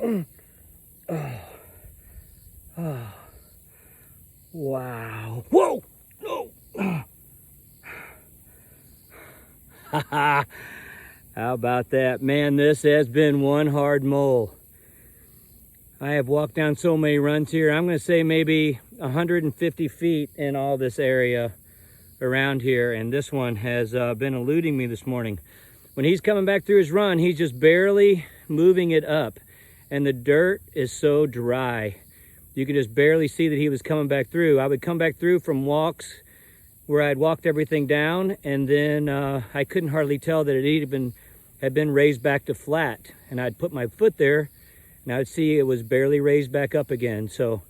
Oh. Wow. Whoa! No! How about that? Man, this has been one hard mole. I have walked down so many runs here. I'm going to say maybe 150 feet in all this area around here, and this one has been eluding me this morning. When he's coming back through his run, he's just barely moving it up, and the dirt is so dry. You could just barely see that he was coming back through. I would come back through from walks where I'd walked everything down, and then I couldn't hardly tell that it had been raised back to flat. And I'd put my foot there, and I would see it was barely raised back up again. So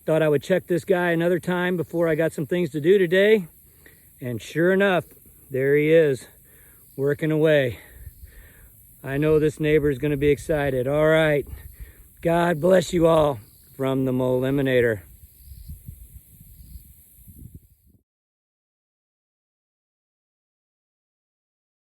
thought I would check this guy another time before I got some things to do today. And sure enough, there he is, working away. I know this neighbor is going to be excited. All right. God bless you all from the MOLiminator.